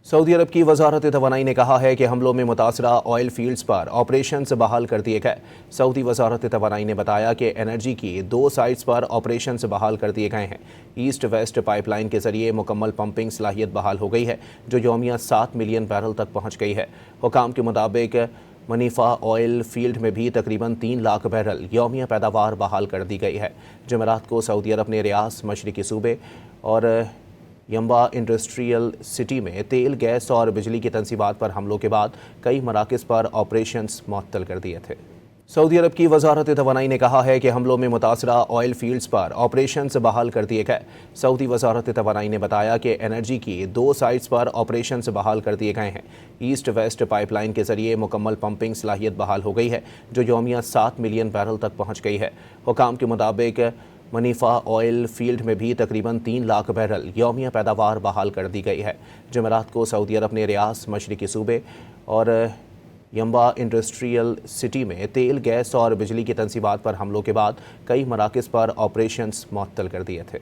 Saudi अरब की वजारत तवानाई ने कहा है कि हमलों में मुतासरा ऑयल फील्ड्स पर ऑपरेशंस बहाल कर दिए गए। सऊदी वजारत तवानाई ने बताया कि एनर्जी की 2 साइट्स पर ऑपरेशंस बहाल कर दिए गए हैं। ईस्ट वेस्ट पाइपलाइन के जरिए मुकम्मल पंपिंग सलाहियत बहाल हो गई है, जो यौमिया 7 मिलियन बैरल तक पहुँच गई है। हुकाम के मुताबिक मनीफा ऑयल फील्ड में भी तकरीबन 3 लाख बैरल यौमिया पैदावार बहाल कर दी गई है। जमेरात को सऊदी अरब ने रियास, मशरकी सूबे और यंबा इंडस्ट्रियल सिटी में तेल, गैस और बिजली की तंसीबात पर हमलों के बाद कई मराकज़ पर ऑपरेशंस मुअत्तल कर दिए थे। सऊदी अरब की वजारत तवानाई ने कहा है कि हमलों में मुतासरा ऑयल फील्ड्स पर ऑपरेशंस बहाल कर दिए गए। सऊदी वजारत तवानाई ने बताया कि एनर्जी की 2 साइट्स पर ऑपरेशंस बहाल कर दिए गए हैं। ईस्ट वेस्ट पाइपलाइन के जरिए मुकम्मल पंपिंग सलाहियत बहाल हो गई है, जो यौमिया 7 मिलियन बैरल तक पहुँच गई है। हुकाम के मुताबिक मनीफा ऑयल फील्ड में भी तकरीबन 3 लाख बैरल यौमिया पैदावार बहाल कर दी गई है। जमेरात को सऊदी अरब ने रियास, मशरकी सूबे और यंबा इंडस्ट्रियल सिटी में तेल, गैस और बिजली की तंसीबात पर हमलों के बाद कई मराकज़ पर ऑपरेशंस मुअत्तल कर दिए थे।